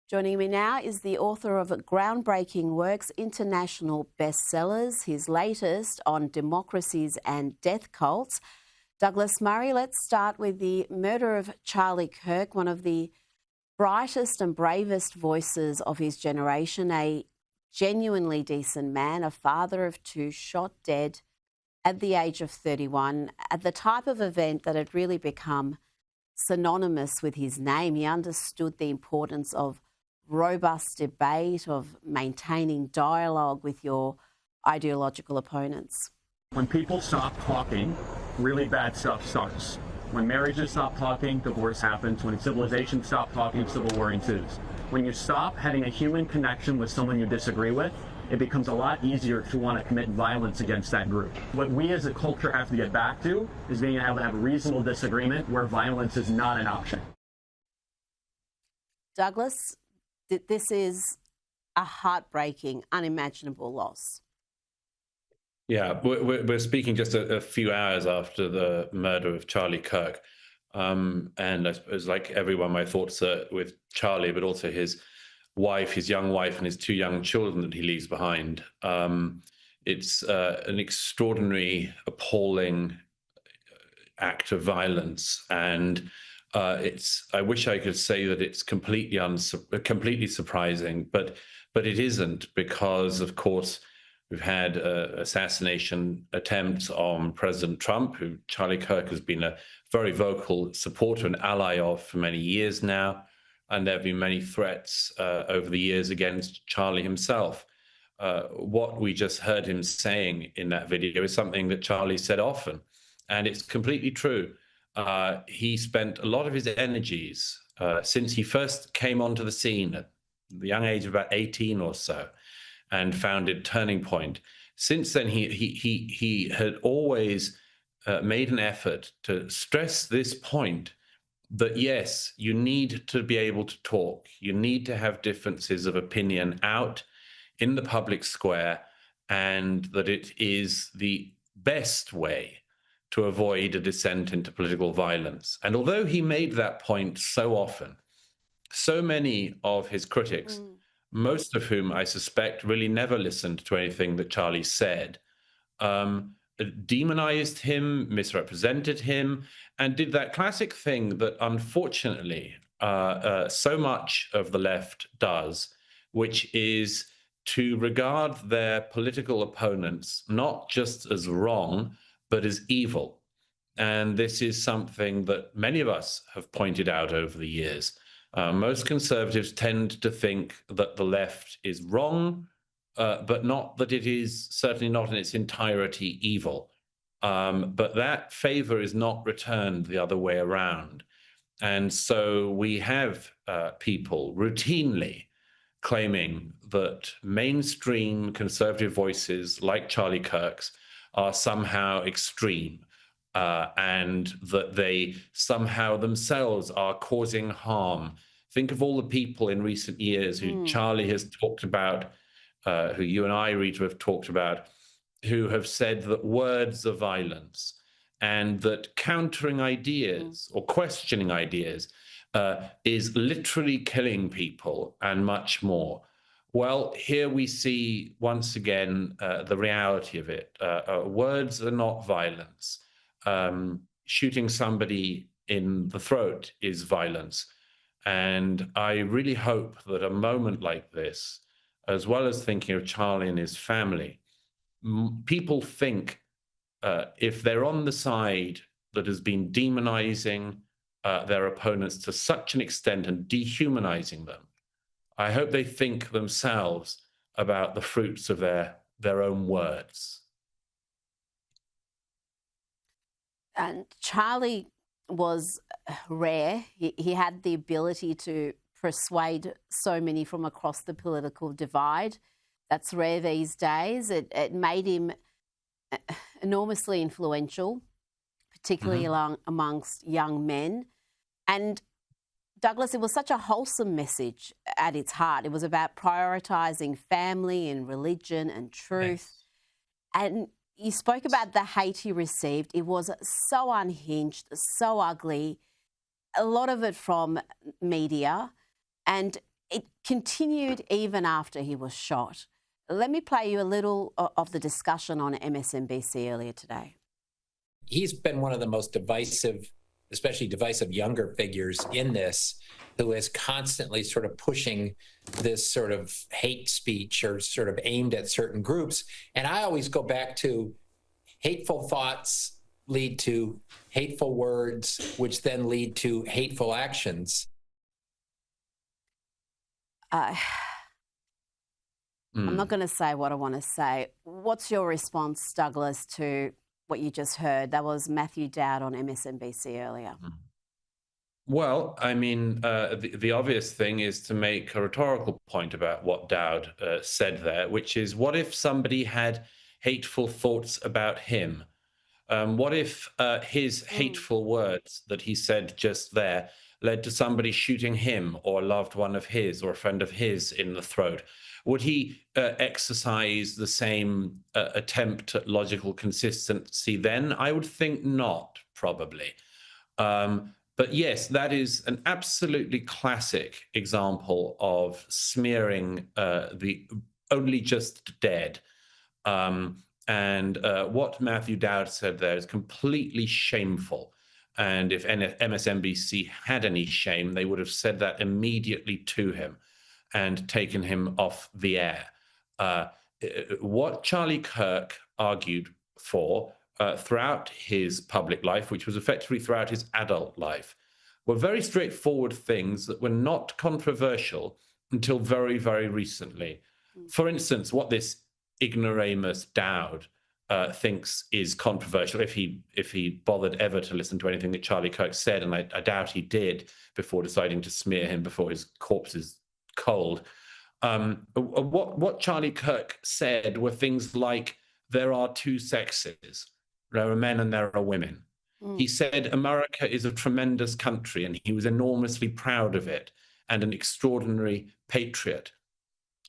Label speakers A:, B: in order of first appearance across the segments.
A: Joining me now is the author of groundbreaking works, international bestsellers, his latest on democracies and death cults. Douglas Murray, let's start with the murder of Charlie Kirk, one of the brightest and bravest voices of his generation, a genuinely decent man, a father of two, shot dead at the age of 31, at the type of event that had really become synonymous with his name. He understood the importance of robust debate, of maintaining dialogue with your ideological opponents.
B: When people stop talking, really bad stuff starts. When marriages stop talking, divorce happens. When civilizations stop talking, civil war ensues. When you stop having a human connection with someone you disagree with, it becomes a lot easier to want to commit violence against that group. What we as a culture have to get back to is being able to have a reasonable disagreement where violence is not an option.
A: Douglas, this is a heartbreaking, unimaginable loss.
C: Yeah, we're speaking just a few hours after the murder of Charlie Kirk. And I suppose, like everyone, my thoughts are with Charlie, but also his wife, his young wife, and his two young children that he leaves behind. It's an extraordinary, appalling act of violence. And I wish I could say that it's completely surprising, but it isn't, because, of course, we've had assassination attempts on President Trump, who Charlie Kirk has been a very vocal supporter and ally of for many years now. And there have been many threats over the years against Charlie himself. What we just heard him saying in that video is something that Charlie said often, and it's completely true. He spent a lot of his energies since he first came onto the scene at the young age of about 18 or so, and founded Turning Point. Since then, he had always made an effort to stress this point that, yes, you need to be able to talk. You need to have differences of opinion out in the public square, and that it is the best way to avoid a descent into political violence. And although he made that point so often, so many of his critics, most of whom I suspect really never listened to anything that Charlie said, demonized him, misrepresented him, and did that classic thing that unfortunately so much of the left does, which is to regard their political opponents not just as wrong, but as evil. And this is something that many of us have pointed out over the years. Most conservatives tend to think that the left is wrong, but not that it is certainly not in its entirety evil. But that favor is not returned the other way around. And so we have people routinely claiming that mainstream conservative voices like Charlie Kirk's are somehow extreme, and that they somehow themselves are causing harm. Think of all the people in recent years who Charlie has talked about, who you and I, Rita, have talked about, who have said that words are violence, and that countering ideas or questioning ideas is literally killing people, and much more. Well, here we see once again the reality of it. Words are not violence. Shooting somebody in the throat is violence. And I really hope that a moment like this, as well as thinking of Charlie and his family, people think if they're on the side that has been demonizing their opponents to such an extent and dehumanizing them, I hope they think themselves about the fruits of their own words.
A: And Charlie was rare. He had the ability to persuade so many from across the political divide. That's rare these days. It made him enormously influential, particularly amongst young men. And Douglas, it was such a wholesome message at its heart. It was about prioritising family and religion and truth. Yes. And you spoke about the hate he received. It was so unhinged, so ugly, a lot of it from media. And it continued even after he was shot. Let me play you a little of the discussion on MSNBC earlier today.
D: He's been one of the most divisive, especially divisive younger figures in this, who is constantly sort of pushing this sort of hate speech or sort of aimed at certain groups. And I always go back to hateful thoughts lead to hateful words, which then lead to hateful actions.
A: I'm not going to say what I want to say. What's your response, Douglas, to what you just heard? That was Matthew Dowd on MSNBC earlier.
C: Well, I mean, the obvious thing is to make a rhetorical point about what Dowd said there, which is, what if somebody had hateful thoughts about him? What if his hateful words that he said just there led to somebody shooting him or a loved one of his or a friend of his in the throat? Would he exercise the same attempt at logical consistency then? I would think not, probably. But yes, that is an absolutely classic example of smearing the only just dead. And what Matthew Dowd said there is completely shameful. And if MSNBC had any shame, they would have said that immediately to him and taken him off the air. What Charlie Kirk argued for throughout his public life, which was effectively throughout his adult life, were very straightforward things that were not controversial until very, very recently. For instance, what this ignoramus Dowd thinks is controversial, if he bothered ever to listen to anything that Charlie Kirk said, and I doubt he did before deciding to smear him before his corpse is cold. What Charlie Kirk said were things like, there are two sexes. There are men and there are women. He said America is a tremendous country and he was enormously proud of it and an extraordinary patriot.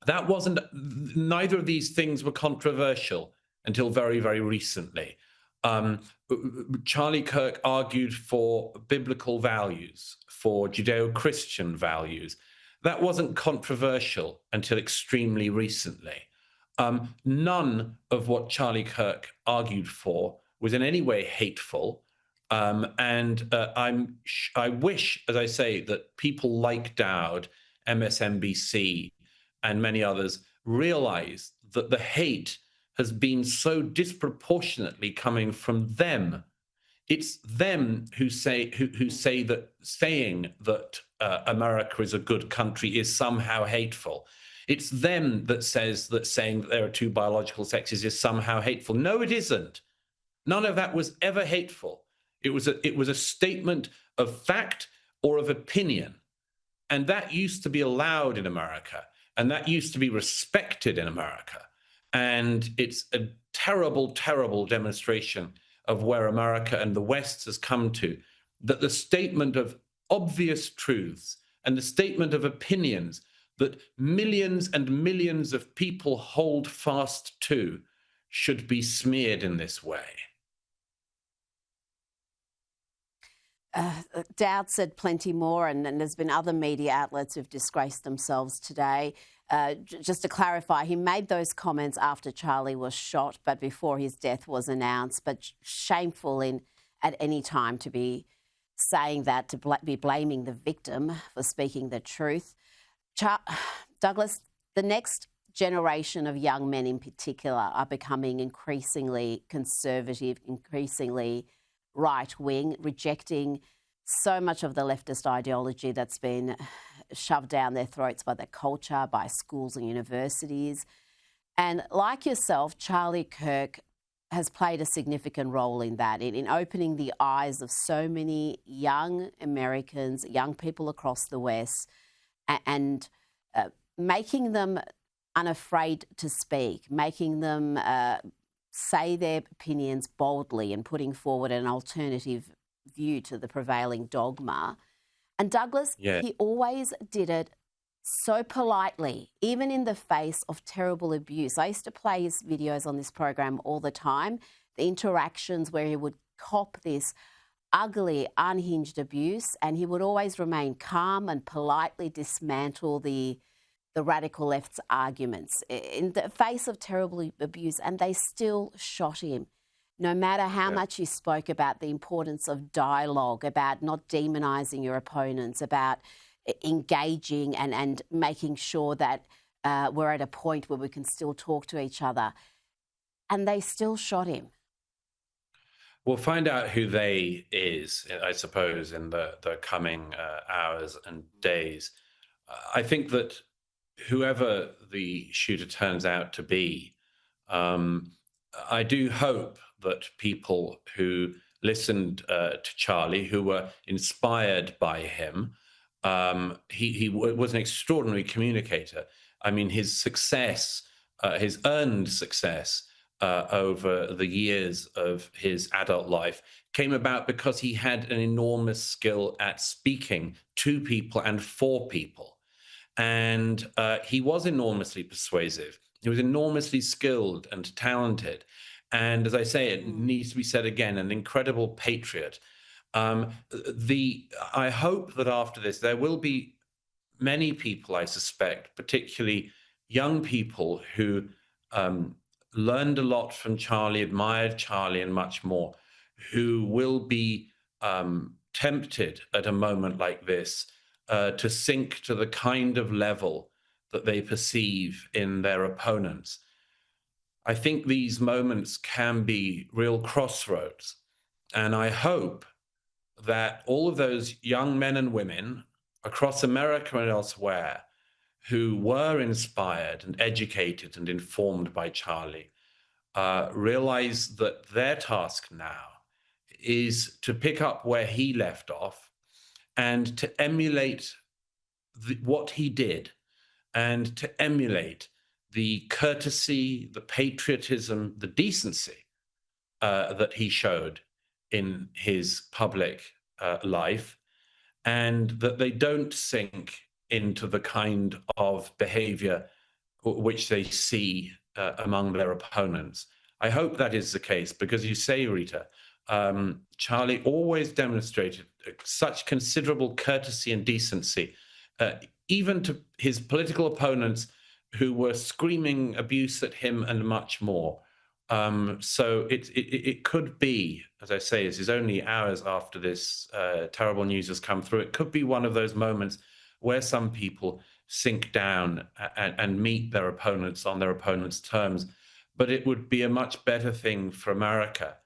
C: That wasn't, neither of these things were controversial until very, very recently. Charlie Kirk argued for biblical values, for Judeo-Christian values. That wasn't controversial until extremely recently. None of what Charlie Kirk argued for was in any way hateful. I wish, as I say, that people like Dowd, MSNBC, and many others realize that the hate has been so disproportionately coming from them. It's them who say that saying that America is a good country is somehow hateful. It's them that says that saying that there are two biological sexes is somehow hateful. No, it isn't. None of that was ever hateful. It was a statement of fact or of opinion. And that used to be allowed in America. And that used to be respected in America. And it's a terrible, terrible demonstration of where America and the West has come to, that the statement of obvious truths and the statement of opinions that millions and millions of people hold fast to should be smeared in this way.
A: Dowd said plenty more, and there's been other media outlets who've disgraced themselves today. Just to clarify, he made those comments after Charlie was shot, but before his death was announced. But shameful at any time to be saying that, to be blaming the victim for speaking the truth. Douglas, the next generation of young men in particular are becoming increasingly conservative, increasingly right-wing, rejecting so much of the leftist ideology that's been shoved down their throats by the culture, by schools and universities. And like yourself, Charlie Kirk has played a significant role in that, in opening the eyes of so many young Americans, young people across the West, and making them unafraid to speak, making them say their opinions boldly and putting forward an alternative view to the prevailing dogma. And Douglas, he always did it so politely, even in the face of terrible abuse. I used to play his videos on this program all the time, the interactions where he would cop this ugly, unhinged abuse, and he would always remain calm and politely dismantle the radical left's arguments in the face of terrible abuse, and they still shot him. No matter how much he spoke about the importance of dialogue, about not demonising your opponents, about engaging and making sure that we're at a point where we can still talk to each other. And they still shot him.
C: We'll find out who they is, I suppose, in the coming hours and days. I think that whoever the shooter turns out to be, I do hope that people who listened to Charlie, who were inspired by him, he was an extraordinary communicator. I mean, his success, his earned success over the years of his adult life came about because he had an enormous skill at speaking to people and for people. And he was enormously persuasive. He was enormously skilled and talented. And as I say, it needs to be said again, an incredible patriot. I hope that after this, there will be many people, I suspect, particularly young people who learned a lot from Charlie, admired Charlie, and much more, who will be tempted at a moment like this to sink to the kind of level that they perceive in their opponents. I think these moments can be real crossroads. And I hope that all of those young men and women across America and elsewhere who were inspired and educated and informed by Charlie realize that their task now is to pick up where he left off and to emulate what he did, and to emulate the courtesy, the patriotism, the decency that he showed in his public life, and that they don't sink into the kind of behavior which they see among their opponents. I hope that is the case, because you say, Rita, Charlie always demonstrated such considerable courtesy and decency, even to his political opponents who were screaming abuse at him and much more. So it could be, as I say, this is only hours after this terrible news has come through, it could be one of those moments where some people sink down and meet their opponents on their opponents' terms. But it would be a much better thing for America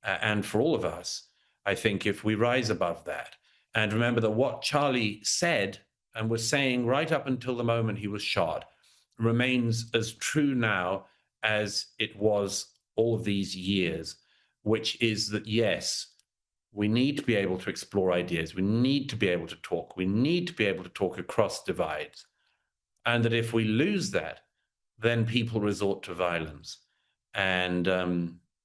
C: and for all of us, I think, if we rise above that. And remember that what Charlie said and was saying right up until the moment he was shot remains as true now as it was all of these years, which is that, yes, we need to be able to explore ideas. We need to be able to talk. We need to be able to talk across divides. And that if we lose that, then people resort to violence. And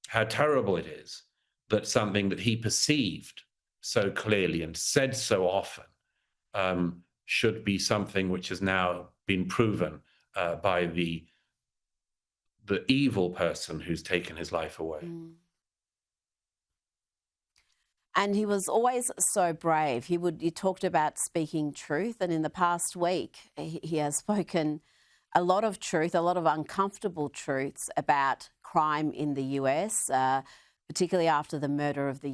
C: how terrible it is that something that he perceived so clearly and said so often should be something which has now been proven by the evil person who's taken his life away.
A: And he was always so brave. You talked about speaking truth, and in the past week, he has spoken a lot of truth, a lot of uncomfortable truths about crime in the US, particularly after the murder of the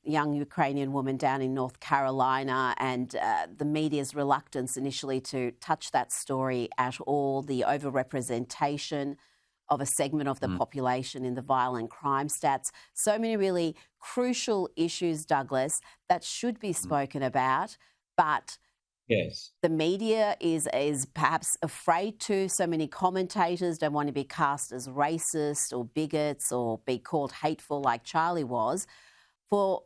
A: young Ukrainian woman down in North Carolina, and the media's reluctance initially to touch that story at all, the overrepresentation of a segment of the population in the violent crime stats. So many really crucial issues, Douglas, that should be spoken about, but
C: yes,
A: the media is perhaps afraid to. So many commentators don't want to be cast as racist or bigots or be called hateful like Charlie was, for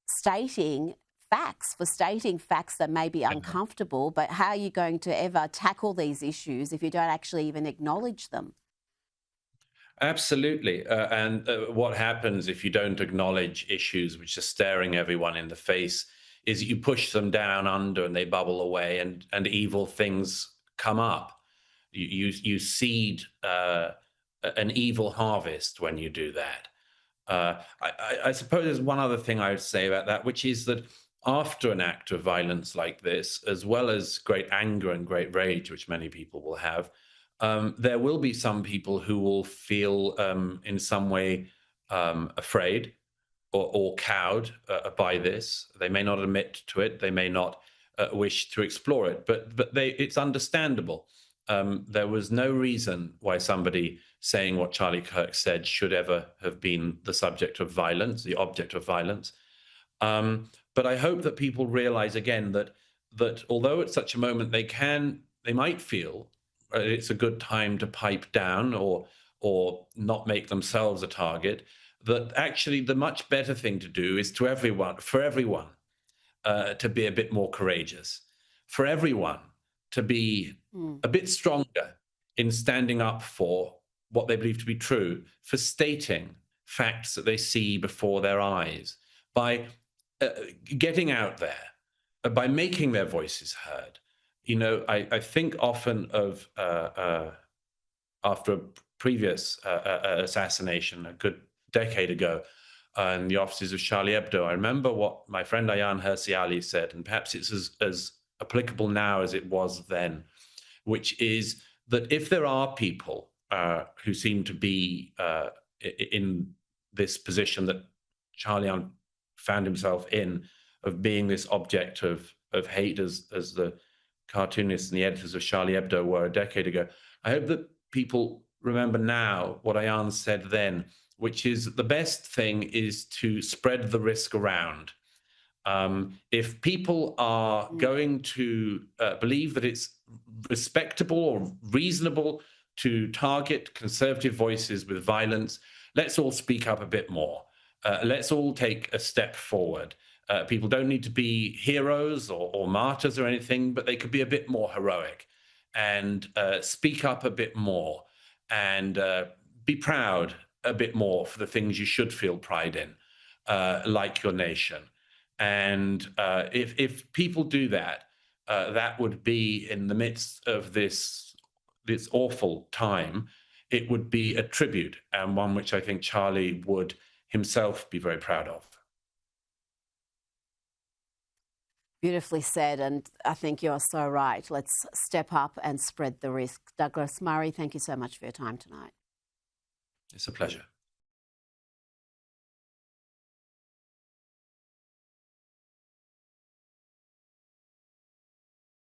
A: stating facts that may be uncomfortable. But how are you going to ever tackle these issues if you don't actually even acknowledge them?
C: Absolutely. And what happens if you don't acknowledge issues which are staring everyone in the face is you push them down under and they bubble away, and evil things come up. You seed an evil harvest when you do that. I suppose there's one other thing I would say about that, which is that after an act of violence like this, as well as great anger and great rage, which many people will have, there will be some people who will feel in some way afraid or cowed by this. They may not admit to it. They may not wish to explore it, but it's understandable. There was no reason why somebody saying what Charlie Kirk said should ever have been the subject of violence, the object of violence. But I hope that people realize again that although at such a moment they might feel it's a good time to pipe down or not make themselves a target, that actually the much better thing to do is for everyone to be a bit more courageous, for everyone to be a bit stronger in standing up for what they believe to be true, for stating facts that they see before their eyes, by getting out there, by making their voices heard. You know, I think often of after a previous assassination a good decade ago in the offices of Charlie Hebdo, I remember what my friend Ayaan Hirsi Ali said, and perhaps it's as applicable now as it was then, which is that if there are people who seem to be in this position that Charlie found himself in, of being this object of hate as the cartoonists and the editors of Charlie Hebdo were a decade ago, I hope that people remember now what Ayaan said then, which is the best thing is to spread the risk around. If people are going to believe that it's respectable or reasonable to target conservative voices with violence, let's all speak up a bit more. Let's all take a step forward. People don't need to be heroes or martyrs or anything, but they could be a bit more heroic and speak up a bit more and be proud a bit more for the things you should feel pride in, like your nation. And if people do that, that would be in the midst of this awful time. It would be a tribute, and one which I think Charlie would himself be very proud of.
A: Beautifully said, and I think you're so right. Let's step up and spread the risk. Douglas Murray, thank you so much for your time tonight.
C: It's a pleasure.